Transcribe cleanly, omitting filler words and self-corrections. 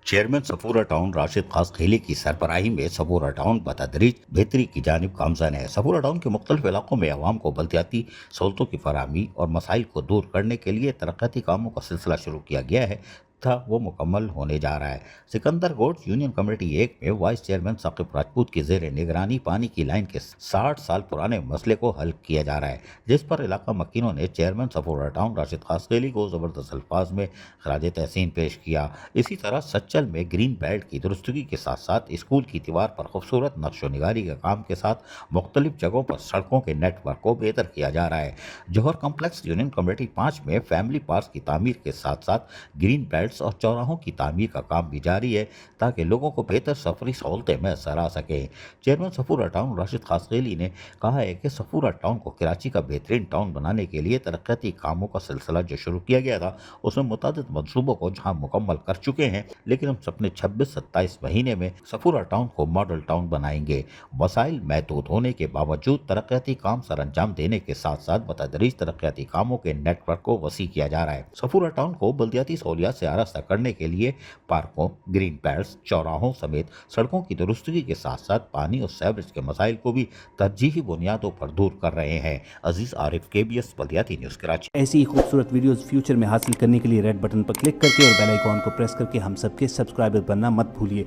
Chairman Safura town Rashid خاصقیلی کی سربراہی میں صفورہ ٹاؤن بتدریج بہتری کی جانب گامزن ہے۔ صفورہ ٹاؤن کے مختلف علاقوں میں عوام کو بلدیاتی سہولتوں کی فراہمی اور مسائل کو دور کرنے کے لیے ترقیاتی کاموں کا سلسلہ شروع کیا گیا ہے تھا وہ مکمل ہونے جا رہا ہے۔ سکندر گوٹ یونین کمیٹی 1 میں وائس چیئرمین ثاقب راجپوت کی زیر نگرانی پانی کی لائن کے 60 سال پرانے مسئلے کو حل کیا جا رہا ہے، جس پر علاقہ مکینوں نے چیئرمین صفورہ ٹاؤن راشد خاصقیلی کو زبردست الفاظ میں خراج تحسین پیش کیا۔ اسی طرح سچل میں گرین بیلٹ کی درستگی کے ساتھ ساتھ اسکول کی دیوار پر خوبصورت نقش و نگاری کے کام کے ساتھ مختلف جگہوں پر سڑکوں کے نیٹ ورک کو بہتر کیا جا رہا ہے۔ جوہر کمپلیکس یونین کمیٹی 5 میں فیملی پارکس کی تعمیر کے ساتھ ساتھ گرین بیلٹس اور چوراہوں کی تعمیر کا کام بھی جاری ہے تاکہ لوگوں کو بہتر سفری سہولتیں میسر آ سکیں۔ چیئرمین صفورہ ٹاؤن راشد خاصقیلی نے کہا ہے کہ صفورہ ٹاؤن کو کراچی کا بہترین ٹاؤن بنانے کے لیے ترقیاتی کاموں کا سلسلہ جو شروع کیا گیا تھا اس میں متعدد منصوبوں کو جہاں مکمل کر چکے ہیں، لیکن ہم اپنے 26-27 مہینے میں صفورہ ٹاؤن کو ماڈل ٹاؤن بنائیں گے۔ وسائل محدود ہونے کے باوجود ترقیاتی کام سر انجام دینے کے ساتھ ساتھ بتدریج ترقیاتی کاموں کے نیٹ ورک کو وسیع کیا جا رہا ہے۔ صفورہ ٹاؤن کو بلدیاتی سہولیات سے آراستہ کرنے کے لیے پارکوں، گرین بیلٹس، چوراہوں سمیت سڑکوں کی درستگی کے ساتھ ساتھ پانی اور سیوریج کے مسائل کو بھی ترجیحی بنیادوں پر دور کر رہے ہیں۔ عزیز عارف، KBS بلدیاتی نیوز کراچی۔ ایسی ہی خوبصورت ویڈیوز فیوچر میں حاصل کرنے کے لیے ریڈ بٹن پر کلک کر کے اور بیل آئیکن کو پریس کر کے ہم سب کے سبسکرائبر بننا مت بھولیے۔